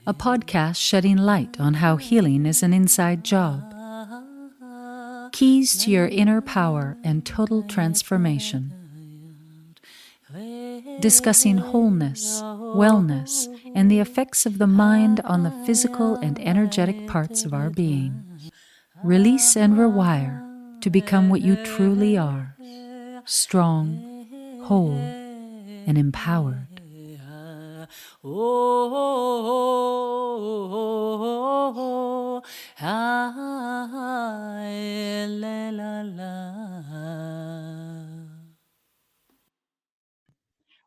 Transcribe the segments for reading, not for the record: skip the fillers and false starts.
a podcast shedding light on how healing is an inside job. Keys to your inner power and total transformation. Discussing wholeness, wellness, and the effects of the mind on the physical and energetic parts of our being. Release and rewire to become what you truly are: strong, whole, and empowered.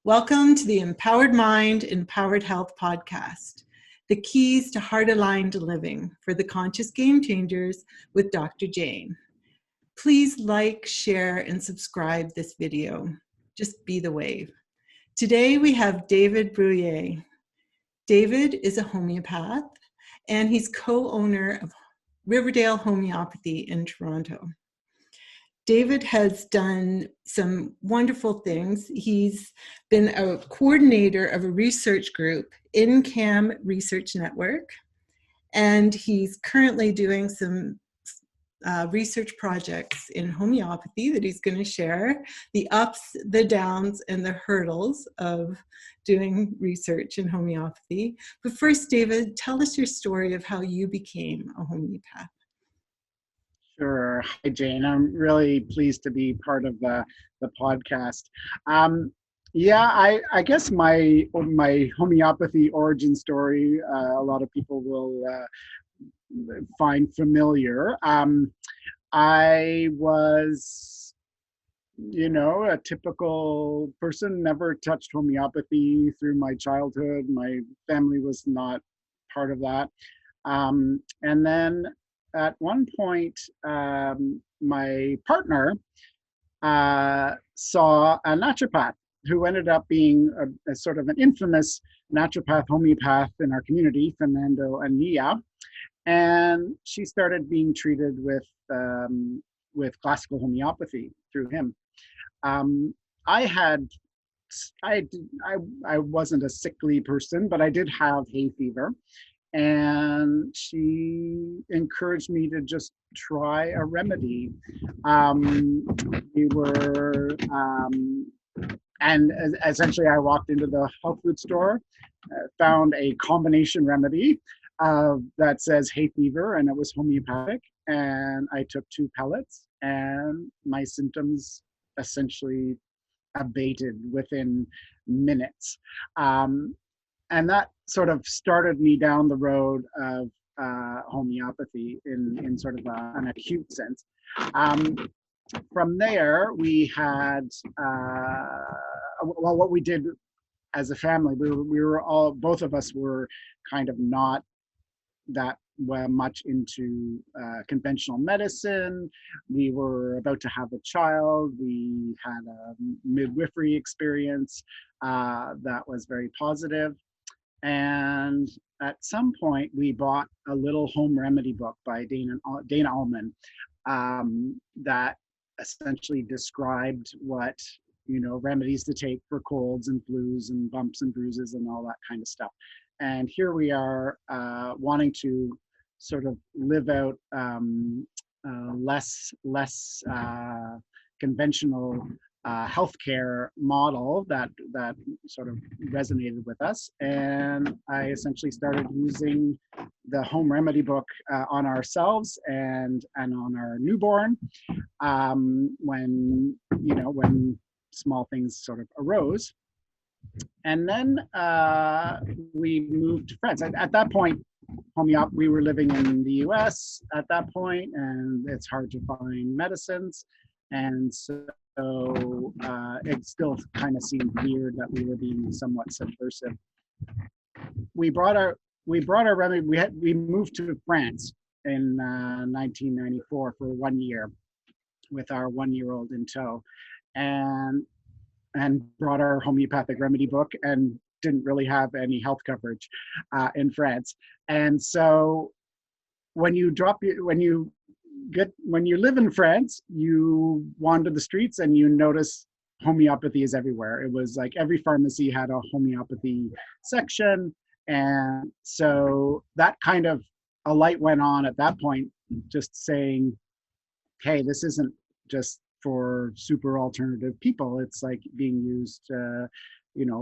Welcome to the Empowered Mind, Empowered Health podcast, the keys to heart-aligned living for the conscious game changers with Dr. Jayne. Please like, share, and subscribe this video. Just be the wave. Today we have David Brule. David is a homeopath, and he's co-owner of Riverdale Homeopathy in Toronto. David has done some wonderful things. He's been a coordinator of a research group, INCAM Research Network, and he's currently doing some research projects in homeopathy that he's going to share, the ups, the downs, and the hurdles of doing research in homeopathy. But first, David, tell us your story of how you became a homeopath. Sure. Hi, Jayne. I'm really pleased to be part of the podcast. I guess my homeopathy origin story, a lot of people will find familiar. I was, a typical person, never touched homeopathy through my childhood. My family was not part of that. And then at one point, my partner saw a naturopath who ended up being a sort of an infamous naturopath homeopath in our community, Fernando Ania, and she started being treated with classical homeopathy through him. I wasn't a sickly person, but I did have hay fever. And she encouraged me to just try a remedy. And essentially I walked into the health food store, found a combination remedy that says hay fever, and it was homeopathic. And I took 2 pellets, and my symptoms essentially abated within minutes. And that sort of started me down the road of homeopathy in sort of an acute sense. From there, we had, what we did as a family, we were all, both of us were kind of not that much into conventional medicine. We were about to have a child. We had a midwifery experience that was very positive. And at some point, we bought a little home remedy book by Dana Allman that essentially described what, remedies to take for colds and flus and bumps and bruises and all that kind of stuff. And here we are wanting to sort of live out less conventional healthcare model that sort of resonated with us, and I essentially started using the home remedy book on ourselves and on our newborn when small things sort of arose. And then we moved to France. At that point, we were living in the US at that point, and it's hard to find medicines, and so it still kind of seemed weird that we were being somewhat subversive. We brought our remedy. We moved to France in 1994 for 1 year with our 1-year-old in tow, and brought our homeopathic remedy book, and didn't really have any health coverage in France. And so when you live in France, you wander the streets and you notice homeopathy is everywhere. It was like every pharmacy had a homeopathy section, And so that kind of, a light went on at that point, just saying, hey, this isn't just for super alternative people. It's like being used,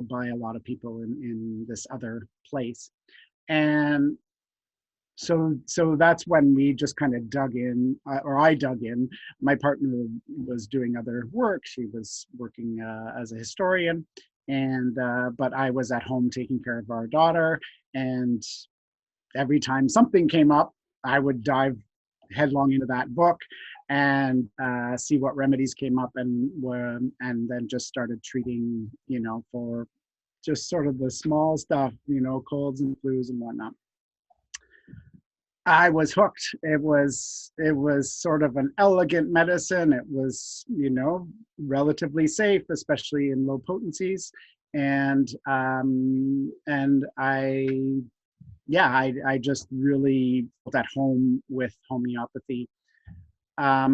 by a lot of people in this other place. And so that's when we just kind of dug in, or I dug in. My partner was doing other work. She was working as a historian, and but I was at home taking care of our daughter. And every time something came up, I would dive headlong into that book and see what remedies came up, and then just started treating, for just sort of the small stuff, colds and flus and whatnot. I was hooked. It was sort of an elegant medicine. It was, relatively safe, especially in low potencies. And I just really felt at home with homeopathy. A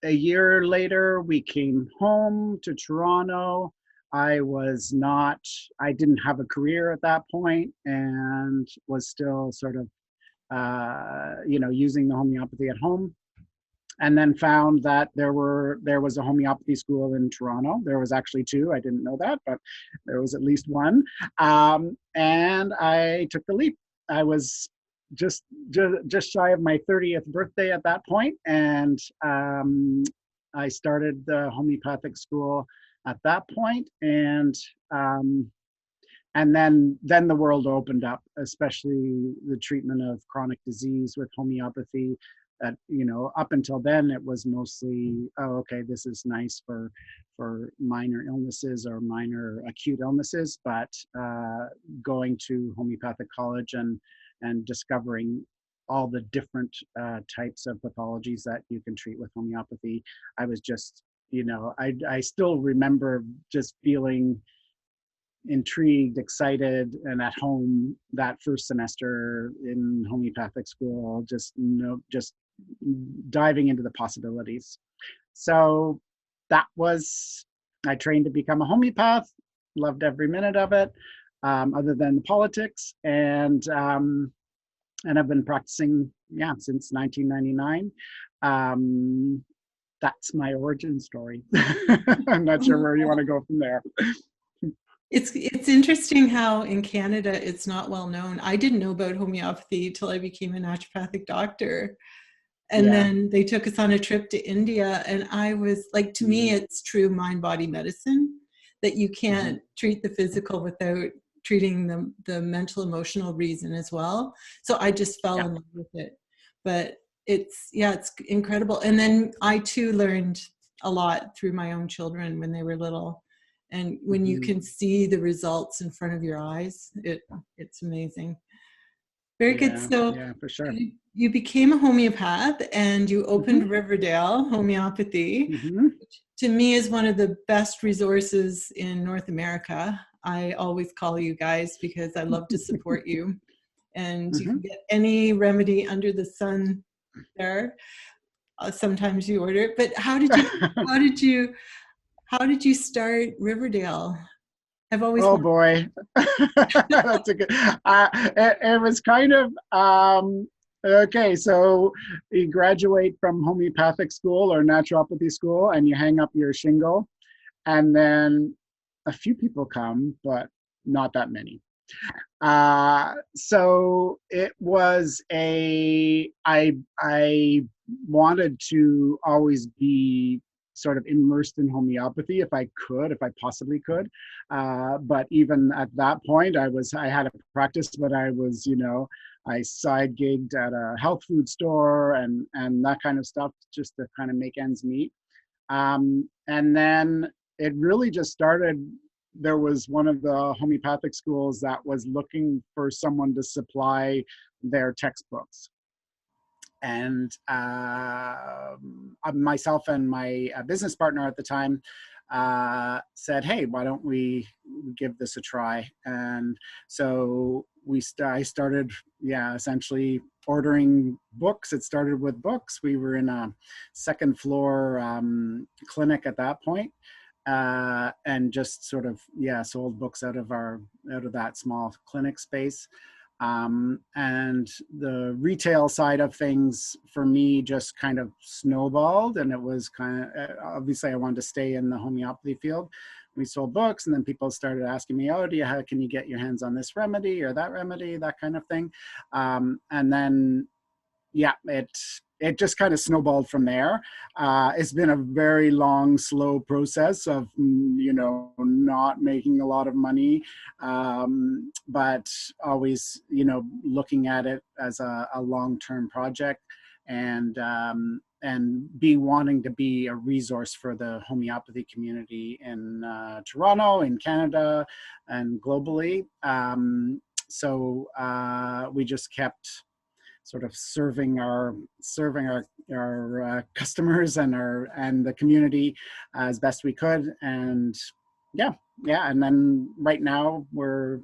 year later, we came home to Toronto. I didn't have a career at that point, and was still sort of using the homeopathy at home, and then found that there was a homeopathy school in Toronto. There was actually two. I didn't know that, but there was at least one. And I took the leap. I was just shy of my 30th birthday at that point, and I started the homeopathic school at that point, and then the world opened up, especially the treatment of chronic disease with homeopathy. That, up until then, it was mostly, oh, okay, this is nice for minor illnesses or minor acute illnesses. But going to homeopathic college and discovering all the different types of pathologies that you can treat with homeopathy, I was just, I still remember just feeling intrigued, excited, and at home that first semester in homeopathic school, just diving into the possibilities. So I trained to become a homeopath, loved every minute of it, other than the politics, and I've been practicing, since 1999. That's my origin story. I'm not sure where you want to go from there. It's interesting how in Canada it's not well known. I didn't know about homeopathy till I became a naturopathic doctor. And then they took us on a trip to India, and I was like, to me, it's true mind-body medicine, that you can't treat the physical without treating the mental, emotional reason as well. So I just fell in love with it. But it's incredible. And then I too learned a lot through my own children when they were little. And when you can see the results in front of your eyes, it's amazing. Very good. So for sure. You became a homeopath, and you opened Riverdale Homeopathy, which to me is one of the best resources in North America. I always call you guys because I love to support you. And you can get any remedy under the sun there. Sometimes you order it. But how did you start Riverdale? I've always Oh boy, that's a good. It was kind of okay. So you graduate from homeopathic school or naturopathy school, and you hang up your shingle, and then a few people come, but not that many. So it was I wanted to always be sort of immersed in homeopathy if I possibly could. But even at that point, I had a practice, but I was, I side gigged at a health food store and that kind of stuff just to kind of make ends meet. And then it really just started. There was one of the homeopathic schools that was looking for someone to supply their textbooks. And myself and my business partner at the time said, hey, why don't we give this a try? And so I started, essentially ordering books. It started with books. We were in a second floor clinic at that point. and just sort of, sold books out of that small clinic space. And the retail side of things for me just kind of snowballed, and it was kind of, obviously I wanted to stay in the homeopathy field. We sold books, and then people started asking me, oh, can you get your hands on this remedy or that remedy, that kind of thing. And then, it just kind of snowballed from there. It's been a very long, slow process of, not making a lot of money, but always, looking at it as a long-term project, and wanting to be a resource for the homeopathy community in Toronto, in Canada, and globally. So we just kept sort of serving our customers and the community as best we could. And and then right now we're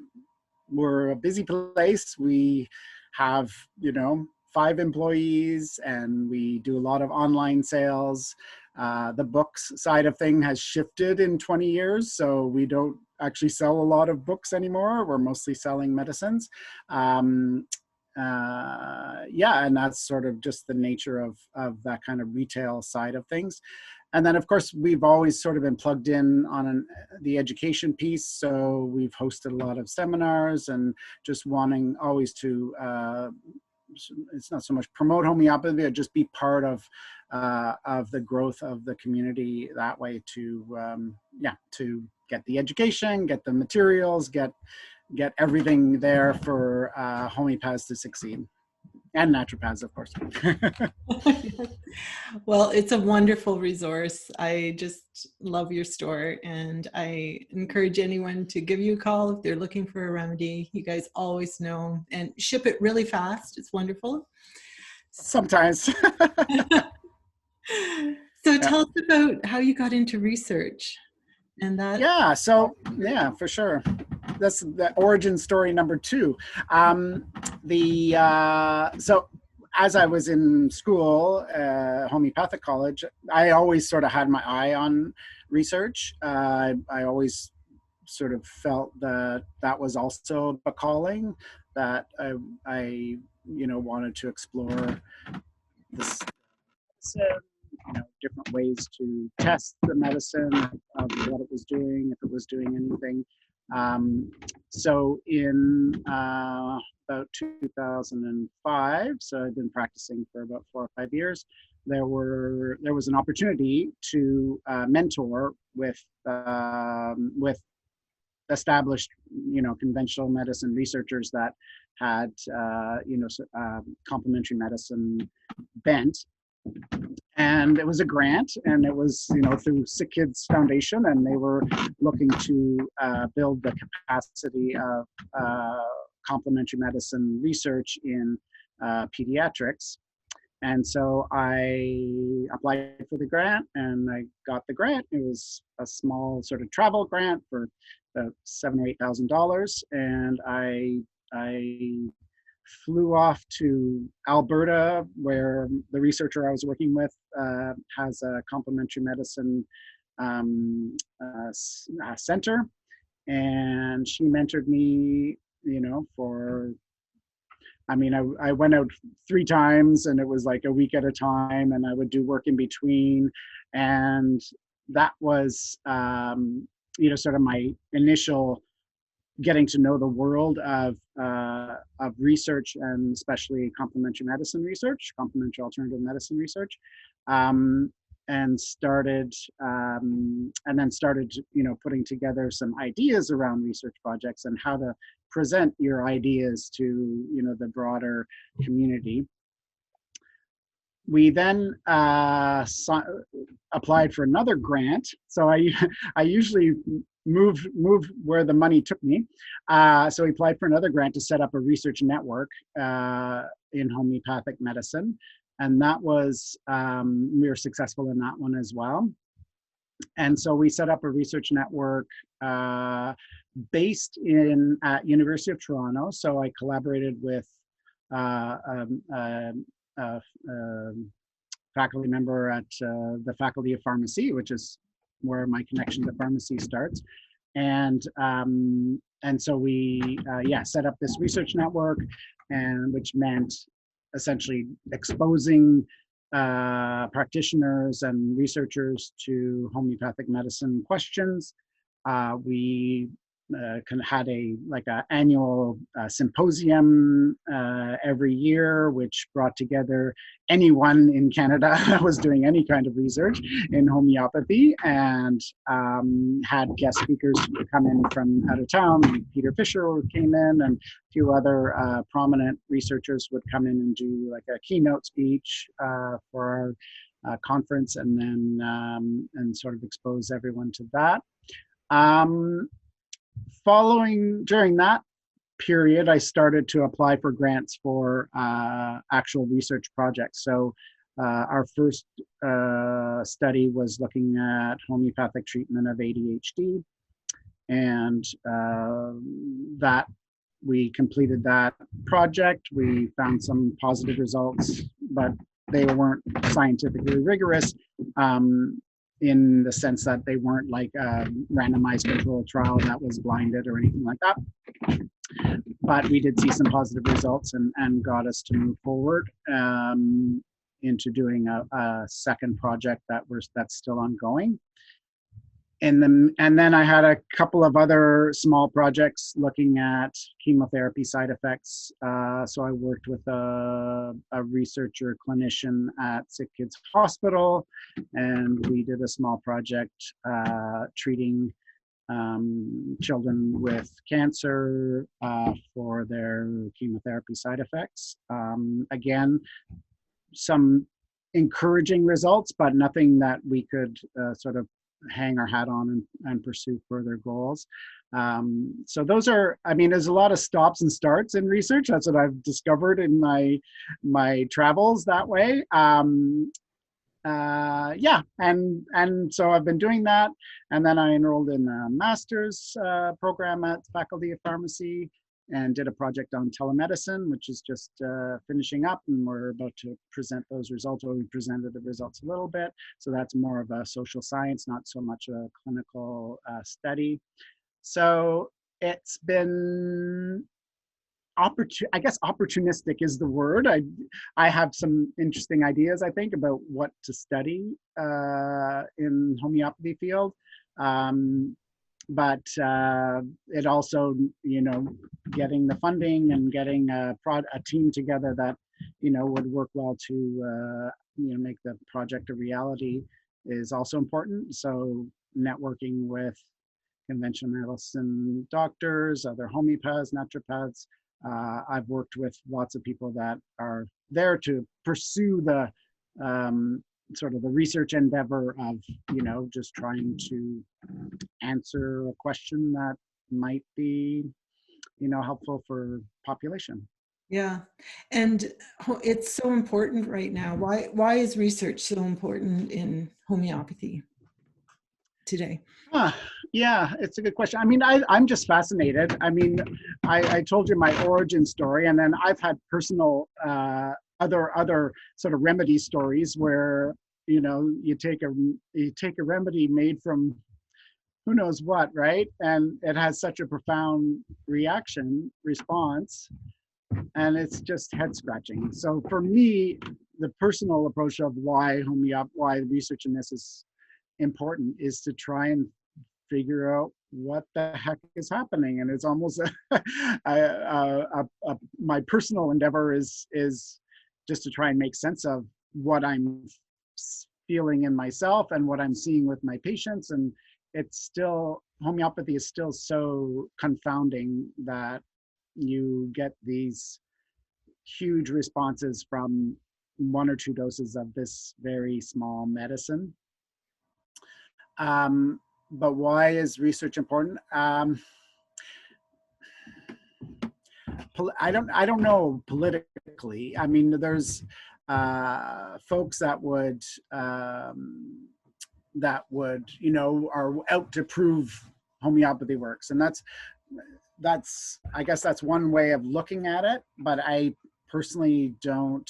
a busy place. We have 5 employees, and we do a lot of online sales. The books side of thing has shifted in 20 years, so we don't actually sell a lot of books anymore. We're mostly selling medicines. And that's sort of just the nature of that kind of retail side of things. And then, of course, we've always sort of been plugged in on the education piece. So we've hosted a lot of seminars, and just wanting always to, it's not so much promote homeopathy, but just be part of the growth of the community that way, to get the education, get the materials, get everything there for homeopaths to succeed, and naturopaths, of course. Well, it's a wonderful resource. I just love your store, and I encourage anyone to give you a call if they're looking for a remedy. You guys always know, and ship it really fast. It's wonderful. Sometimes. So tell us about how you got into research. And that. For sure. That's the origin story number 2. So as I was in school, homeopathic college, I always sort of had my eye on research. I always sort of felt that was also a calling that I wanted to explore this. Different ways to test the medicine, of what it was doing, if it was doing anything. So in about 2005, so I've been practicing for about 4 or 5 years, there was an opportunity to mentor with established, conventional medicine researchers that had, complementary medicine bent. And it was a grant, and it was, through Sick Kids Foundation, and they were looking to build the capacity of complementary medicine research in pediatrics. And so I applied for the grant, and I got the grant. It was a small sort of travel grant for about $7,000 or $8,000, and I flew off to Alberta, where the researcher I was working with has a complementary medicine center, and she mentored me, I went out 3 times, and it was like a week at a time, and I would do work in between. And that was, sort of my initial getting to know the world of research, and especially complementary medicine research, complementary alternative medicine research, and then started, putting together some ideas around research projects and how to present your ideas to, the broader community. We then applied for another grant. So I usually move where the money took me. So we applied for another grant to set up a research network in homeopathic medicine. And that was, we were successful in that one as well. And so we set up a research network based at University of Toronto. So I collaborated with faculty member at the Faculty of Pharmacy, which is where my connection to pharmacy starts. And so we set up this research network, and which meant essentially exposing practitioners and researchers to homeopathic medicine questions. We had a annual symposium every year, which brought together anyone in Canada that was doing any kind of research in homeopathy, and had guest speakers come in from out of town. Peter Fisher came in, and a few other prominent researchers would come in and do like a keynote speech for our conference, and then and sort of expose everyone to that. During that period, I started to apply for grants for actual research projects. So our first study was looking at homeopathic treatment of ADHD, and that we completed that project. We found some positive results, but they weren't scientifically rigorous. In the sense that they weren't like a randomized controlled trial that was blinded or anything like that. But we did see some positive results, and got us to move forward into doing a second project that's still ongoing. And then I had a couple of other small projects looking at chemotherapy side effects. So I worked with a researcher clinician at Sick Kids Hospital, and we did a small project treating children with cancer for their chemotherapy side effects. Again, some encouraging results, but nothing that we could sort of hang our hat on and pursue further goals. So those are, there's a lot of stops and starts in research. That's what I've discovered in my travels that way. And so I've been doing that. And then I enrolled in a master's program at Faculty of Pharmacy, and did a project on telemedicine, which is just finishing up, and we're about to present those results, or we presented the results a little bit. So that's more of a social science, not so much a clinical study. So it's been opportunistic is the word. I have some interesting ideas, I think, about what to study in homeopathy field. But it also, getting the funding and getting a team together that, would work well to, make the project a reality is also important. So networking with conventional medicine doctors, other homeopaths, naturopaths. I've worked with lots of people that are there to pursue the sort of the research endeavor of, just trying to answer a question that might be, helpful for population. Yeah. And it's so important right now. Why is research so important in homeopathy today? Yeah, it's a good question. I'm just fascinated. I told you my origin story, and then I've had personal other sort of remedy stories where, you take a remedy made from who knows what, right? And it has such a profound response, and it's just head scratching. So for me, the personal approach of why research in this is important is to try and figure out what the heck is happening. And it's almost my personal endeavor is just to try and make sense of what I'm feeling in myself and what I'm seeing with my patients. And homeopathy is still so confounding that you get these huge responses from 1 or 2 doses of this very small medicine. But why is research important? I don't know politically. There's folks that would are out to prove homeopathy works, and that's I guess that's one way of looking at it. But I personally don't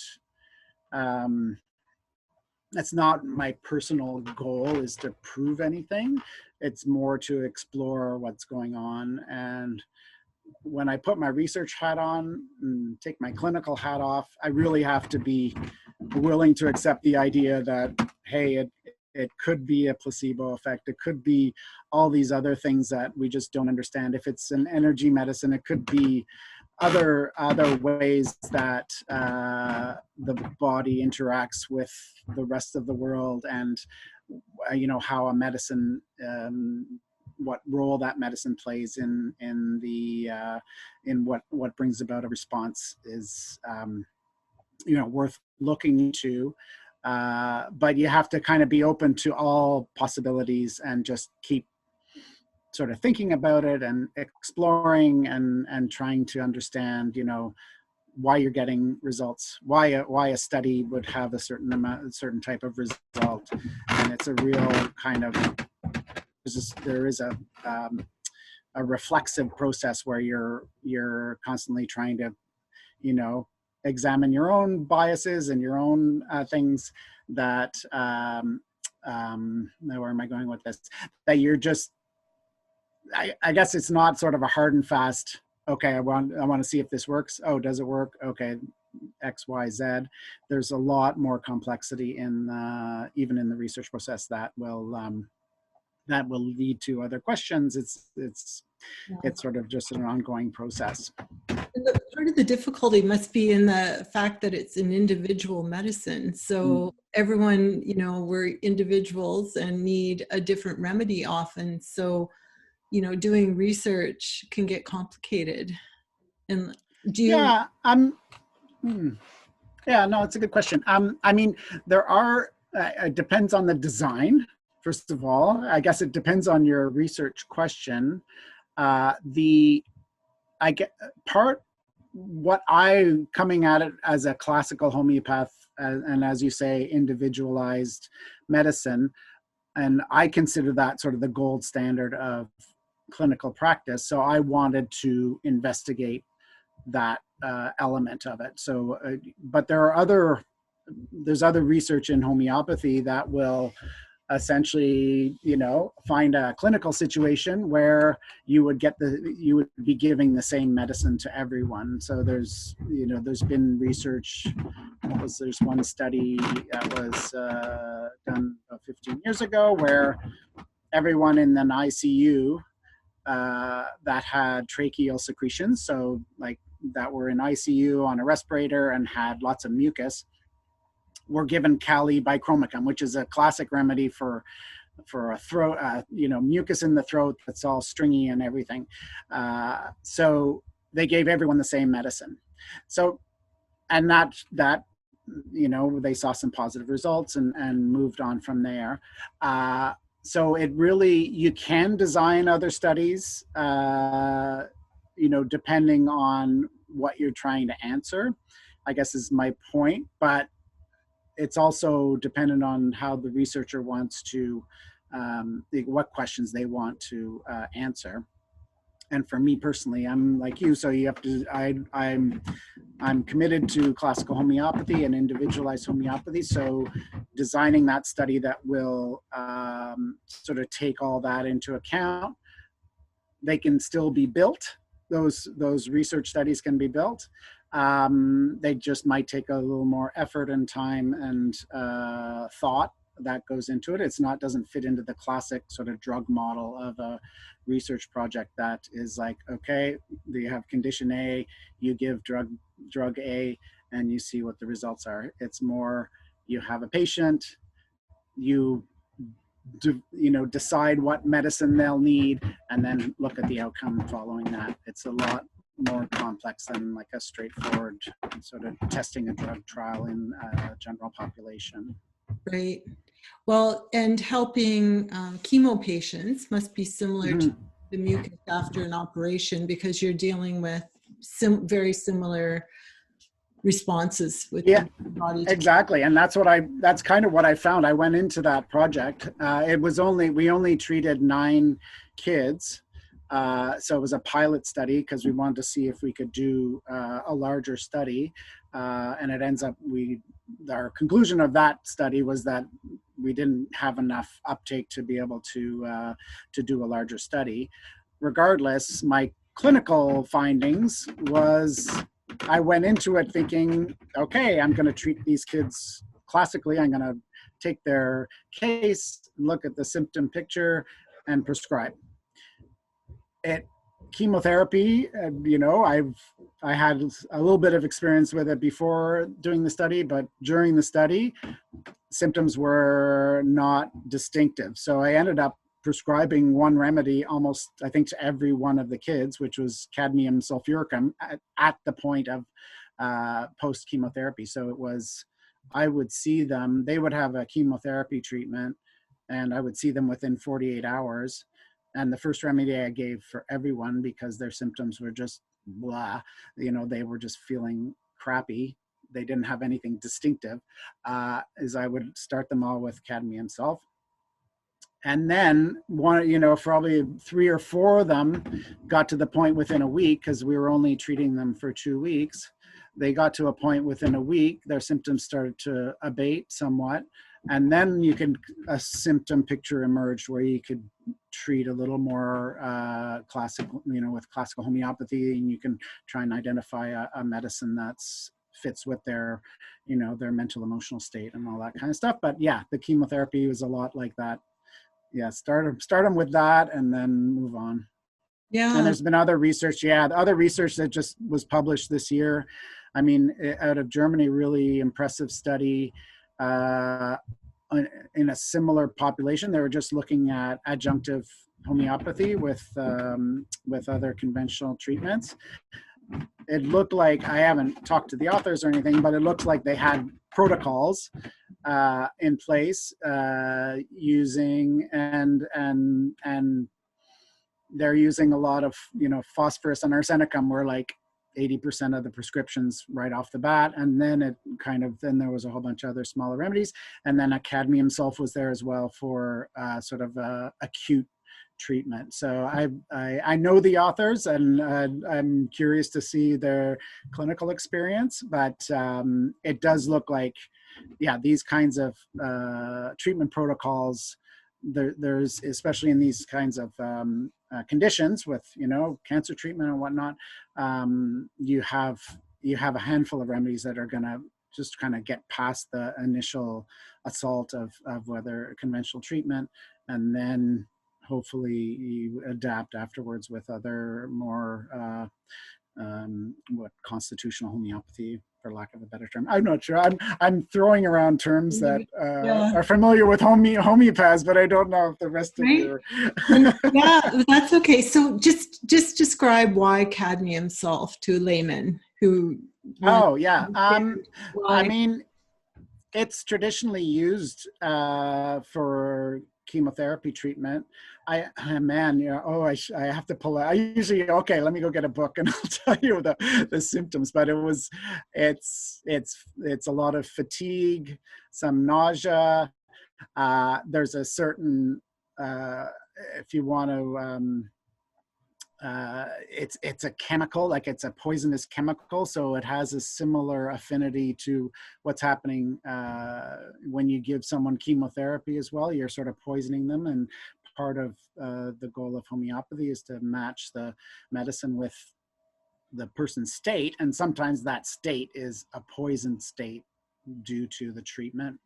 that's not my personal goal, is to prove anything. It's more to explore what's going on. And when I put my research hat on and take my clinical hat off, I really have to be willing to accept the idea that, hey, it could be a placebo effect. It could be all these other things that we just don't understand. If it's an energy medicine, it could be other ways that the body interacts with the rest of the world, and how a medicine, what role that medicine plays in what brings about a response is worth looking into. But you have to kind of be open to all possibilities and just keep sort of thinking about it and exploring and trying to understand, why you're getting results, why a study would have a certain type of result. And it's a real kind of, there is a reflexive process where you're constantly trying to, examine your own biases and your own things that, where am I going with this? That you're just, I guess it's not sort of a hard and fast, okay, I want to see if this works. Oh, does it work? Okay, X, Y, Z. There's a lot more complexity in even in the research process that will lead to other questions. It's sort of just an ongoing process. Part of the difficulty must be in the fact that it's an individual medicine. So everyone, we're individuals and need a different remedy often. So, doing research can get complicated. And do you? Yeah, no, it's a good question. I mean, there are, it depends on the design, first of all. I guess it depends on your research question. What I, coming at it as a classical homeopath, and as you say, individualized medicine, and I consider that sort of the gold standard of clinical practice. So I wanted to investigate that element of it. So, but there's other research in homeopathy that will essentially, find a clinical situation where you would be giving the same medicine to everyone. So there's been research. There's one study that was done about 15 years ago where everyone in an ICU that had tracheal secretions, so like that were in ICU on a respirator and had lots of mucus, were given Kali bichromicum, which is a classic remedy for a throat, mucus in the throat that's all stringy and everything. So they gave everyone the same medicine. So, and that they saw some positive results and moved on from there. So it really, you can design other studies, depending on what you're trying to answer, I guess is my point. But it's also dependent on how the researcher wants to, what questions they want to answer. And for me personally, I'm like you, so you have to, I'm committed to classical homeopathy and individualized homeopathy. So designing that study that will sort of take all that into account, they can still be built. Those research studies can be built. They just might take a little more effort and time and thought that goes into it. Doesn't fit into the classic sort of drug model of a research project that is like, okay, you have condition A, you give drug A, and you see what the results are. It's more, you have a patient, you decide what medicine they'll need, and then look at the outcome following that. It's a lot more complex than like a straightforward sort of testing a drug trial in a general population. Right. Well, and helping chemo patients must be similar to the mucus after an operation, because you're dealing with very similar responses with the body. Exactly. And that's kind of what I found. I went into that project. We only treated 9 kids. So it was a pilot study because we wanted to see if we could do a larger study. And it ends up, we our conclusion of that study was that we didn't have enough uptake to be able to do a larger study. Regardless, my clinical findings was I went into it thinking, okay, I'm going to treat these kids classically. I'm going to take their case, look at the symptom picture, and prescribe it. Chemotherapy, I had a little bit of experience with it before doing the study, but during the study, symptoms were not distinctive. So I ended up prescribing one remedy almost, I think, to every one of the kids, which was cadmium sulfuricum at the point of post-chemotherapy. So it was, I would see them, they would have a chemotherapy treatment, and I would see them within 48 hours. And the first remedy I gave for everyone, because their symptoms were just blah, they were just feeling crappy, they didn't have anything distinctive, is I would start them all with cadmium sulf. And then probably 3 or 4 of them got to the point within a week, because we were only treating them for 2 weeks. They got to a point within a week, their symptoms started to abate somewhat. And then a symptom picture emerged where you could treat a little more classical, with classical homeopathy, and you can try and identify a medicine that's fits with their, their mental emotional state and all that kind of stuff. But yeah, the chemotherapy was a lot like that. Yeah, start them with that and then move on. Yeah. And there's been other research. Yeah, the other research that just was published this year. I mean, out of Germany, really impressive study in a similar population. They were just looking at adjunctive homeopathy with other conventional treatments. It looked like, I haven't talked to the authors or anything, but it looked like they had protocols in place using and they're using a lot of phosphorus and arsenicum were like 80% of the prescriptions right off the bat, and then then there was a whole bunch of other smaller remedies, and then a cadmium sulf was there as well for sort of acute treatment. So I know the authors, and I'm curious to see their clinical experience, but it does look like, yeah, these kinds of treatment protocols, there's, especially in these kinds of conditions with cancer treatment and whatnot, you have a handful of remedies that are going to just kind of get past the initial assault of whether conventional treatment, and then hopefully you adapt afterwards with other more constitutional homeopathy, for lack of a better term. I'm not sure. I'm throwing around terms that are familiar with homeopaths, but I don't know if the rest of you. Yeah, that's okay. So just describe why cadmium sulf to a layman who. Oh yeah. I mean, it's traditionally used for chemotherapy treatment. I have to pull out. I usually, okay, let me go get a book and I'll tell you the symptoms. But it's a lot of fatigue, some nausea. There's a certain, if you want to, it's a chemical, like it's a poisonous chemical, so it has a similar affinity to what's happening when you give someone chemotherapy as well. You're sort of poisoning them, and part of the goal of homeopathy is to match the medicine with the person's state, and sometimes that state is a poisoned state due to the treatment.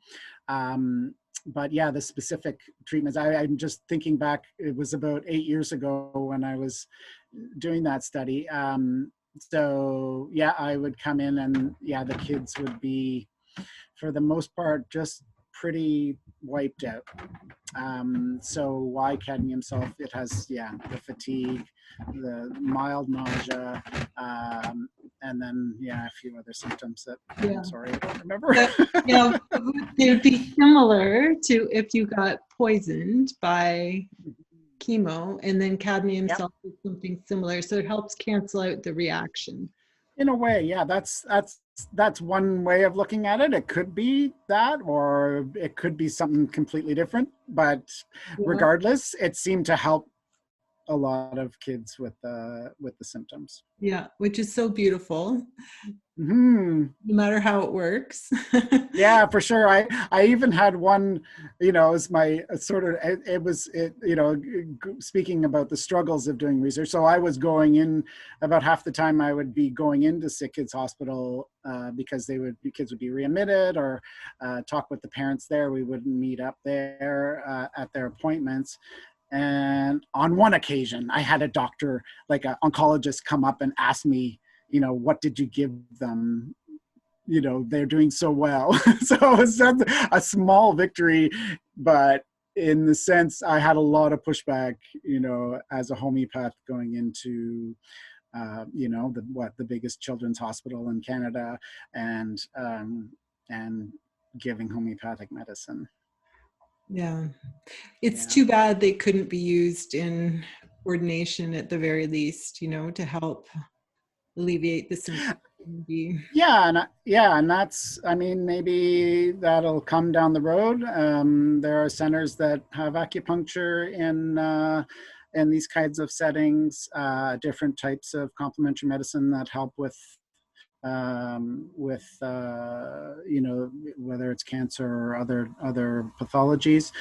But yeah, the specific treatments, I'm just thinking back, it was about 8 years ago when I was doing that study. So yeah, I would come in and yeah, the kids would be, for the most part, just pretty wiped out. So why cadmium sulf? It has, yeah, the fatigue, the mild nausea, and then yeah, a few other symptoms that I'm sorry, I don't remember. Yeah, it would be similar to if you got poisoned by chemo, and then cadmium sulf is something similar, so it helps cancel out the reaction. In a way, yeah, that's one way of looking at it. It could be that, or it could be something completely different. But regardless, it seemed to help a lot of kids with the symptoms. Yeah, which is so beautiful, Hmm. no matter how it works. Yeah, for sure. I even had one, as my sort of, speaking about the struggles of doing research. So I was going in about half the time I would be going into sick kids hospital because kids would be readmitted or talk with the parents there. We wouldn't meet up there at their appointments. And on one occasion, I had a doctor, like an oncologist, come up and ask me, what did you give them? They're doing so well. So it's a small victory, but in the sense I had a lot of pushback, as a homeopath going into, the biggest children's hospital in Canada and giving homeopathic medicine. Yeah. It's Yeah. too bad they couldn't be used in ordination at the very least, to help alleviate the symptoms. And that's, maybe that'll come down the road. There are centers that have acupuncture in these kinds of settings, different types of complementary medicine that help with whether it's cancer or other pathologies.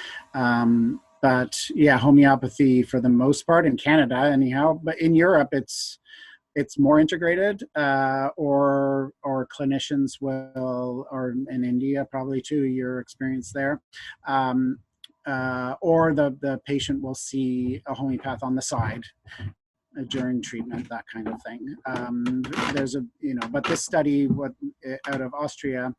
But yeah, homeopathy for the most part in Canada anyhow, but in Europe it's more integrated, or clinicians will, or in India probably too, your experience there, or the patient will see a homeopath on the side during treatment, that kind of thing. There's but this study, out of Austria,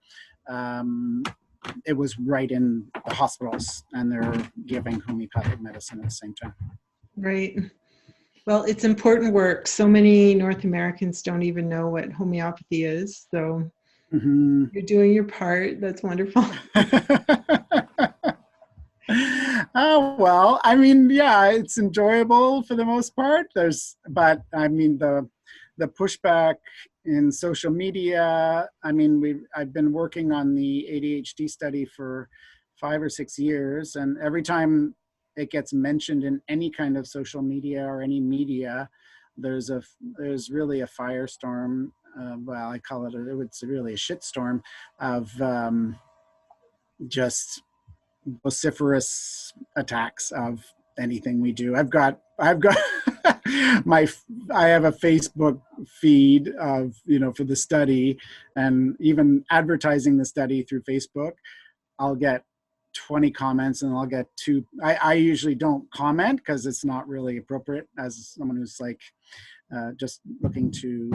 it was right in the hospitals, and they're giving homeopathic medicine at the same time. Right. Well, it's important work. So many North Americans don't even know what homeopathy is. So you're doing your part. That's wonderful. Oh, well, yeah, it's enjoyable for the most part. But the pushback in social media. I've been working on the ADHD study for 5 or 6 years, and every time it gets mentioned in any kind of social media or any media, there's really a firestorm. Well, I call it's really a shitstorm of just vociferous attacks of anything we do. I've got I have a Facebook feed of, for the study, and even advertising the study through Facebook, I'll get 20 comments and I'll get 2. I usually don't comment because it's not really appropriate as someone who's like just looking to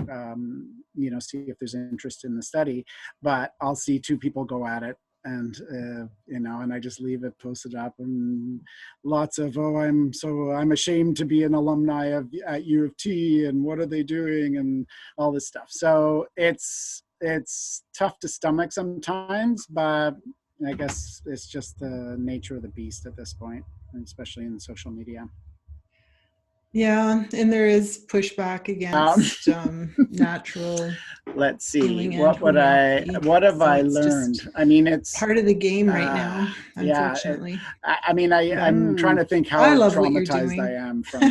see if there's interest in the study, but I'll see 2 people go at it, and and I just leave it posted up, and lots of, I'm ashamed to be an alumni at U of T, and what are they doing, and all this stuff. So it's tough to stomach sometimes, but I guess it's just the nature of the beast at this point, especially in social media. Yeah, and there is pushback against natural. Let's see. What have I learned? It's part of the game right now, unfortunately. Yeah, I'm trying to think how I love what you're traumatized doing. I am from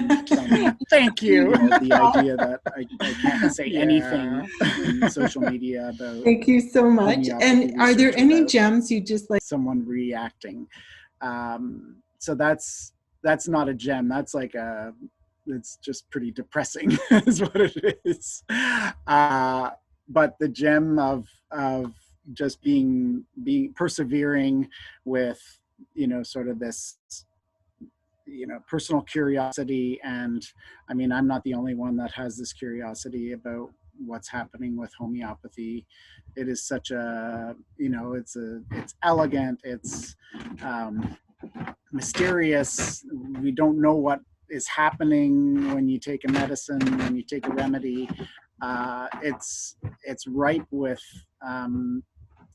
thank you. The idea that I can't say anything in social media about. Thank you so much. And are there any gems you just like? Someone reacting. So that's not a gem. That's like it's just pretty depressing is what it is. But the gem of just being persevering with, sort of this, personal curiosity. And I'm not the only one that has this curiosity about what's happening with homeopathy. It is such a, it's elegant, it's mysterious. We don't know what is happening when you take a medicine, when you take a remedy. It's ripe with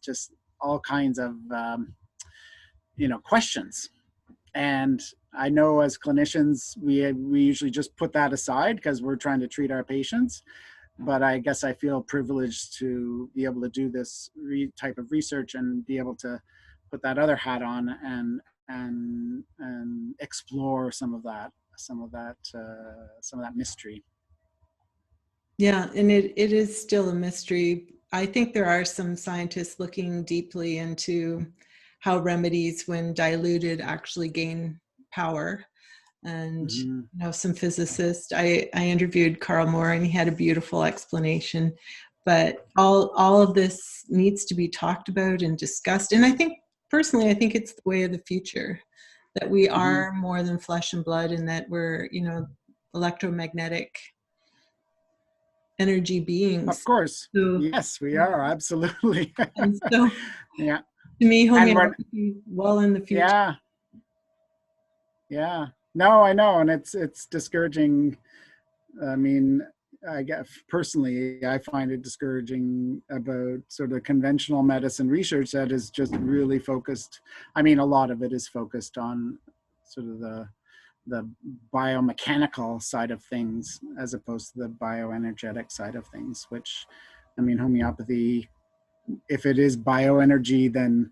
just all kinds of questions. And I know as clinicians, we usually just put that aside because we're trying to treat our patients. But I guess I feel privileged to be able to do this type of research and be able to put that other hat on and explore some of that some of that mystery. Yeah, and it is still a mystery. I think there are some scientists looking deeply into how remedies, when diluted, actually gain power. And some physicists. I interviewed Carl Moore, and he had a beautiful explanation. But all of this needs to be talked about and discussed. And I think personally, I think it's the way of the future, that we are more than flesh and blood, and that we're electromagnetic energy beings. Of course. So, yes, we are, absolutely. And so yeah. to me, homeopathy well in the future. Yeah. No, I know, and it's discouraging. I mean, I guess personally, I find it discouraging about sort of conventional medicine research that is just really focused. I mean, a lot of it is focused on sort of the biomechanical side of things as opposed to the bioenergetic side of things, which, I mean, homeopathy, if it is bioenergy, then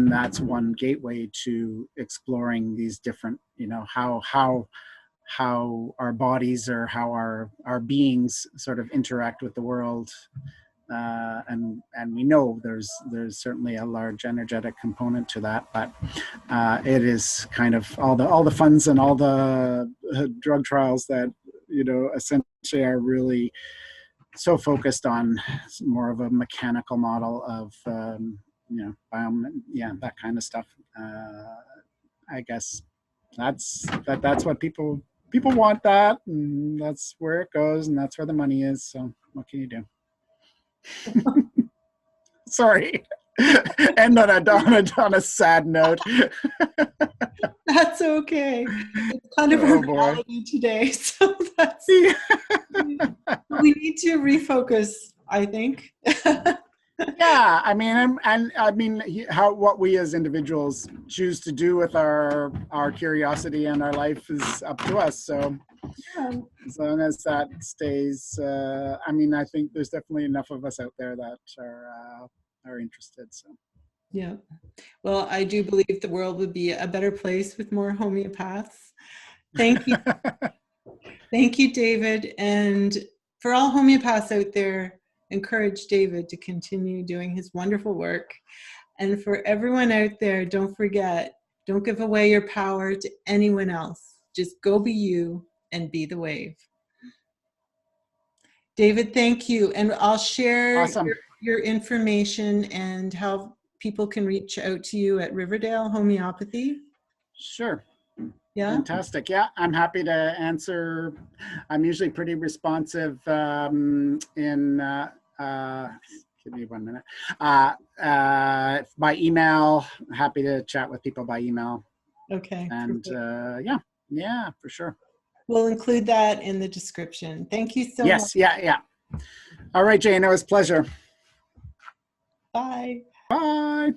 that's one gateway to exploring these different, how our bodies or how our beings sort of interact with the world. And we know there's certainly a large energetic component to that, but it is kind of all the funds and all the drug trials that essentially are really so focused on more of a mechanical model of that kind of stuff. I guess that's what people want, that, and that's where it goes, and that's where the money is. So what can you do? Sorry. End on a sad note. That's okay. It's kind of our reality today, so that's we need to refocus, I think. Yeah, I mean, and I mean, what we as individuals choose to do with our curiosity and our life is up to us. So as long as that stays, I mean, I think there's definitely enough of us out there that are interested. So yeah, well, I do believe the world would be a better place with more homeopaths. Thank you. Thank you, David. And for all homeopaths out there, encourage David to continue doing his wonderful work. And for everyone out there, don't forget, don't give away your power to anyone else. Just go be you and be the wave. David, thank you. And I'll share your information and how people can reach out to you at Riverdale Homeopathy. Sure. Yeah. Fantastic. Yeah, I'm happy to answer. I'm usually pretty responsive give me 1 minute. By email, happy to chat with people by email. Okay. And yeah, for sure. We'll include that in the description. Thank you so much. Yes, yeah. All right, Jayne, it was a pleasure. Bye. Bye.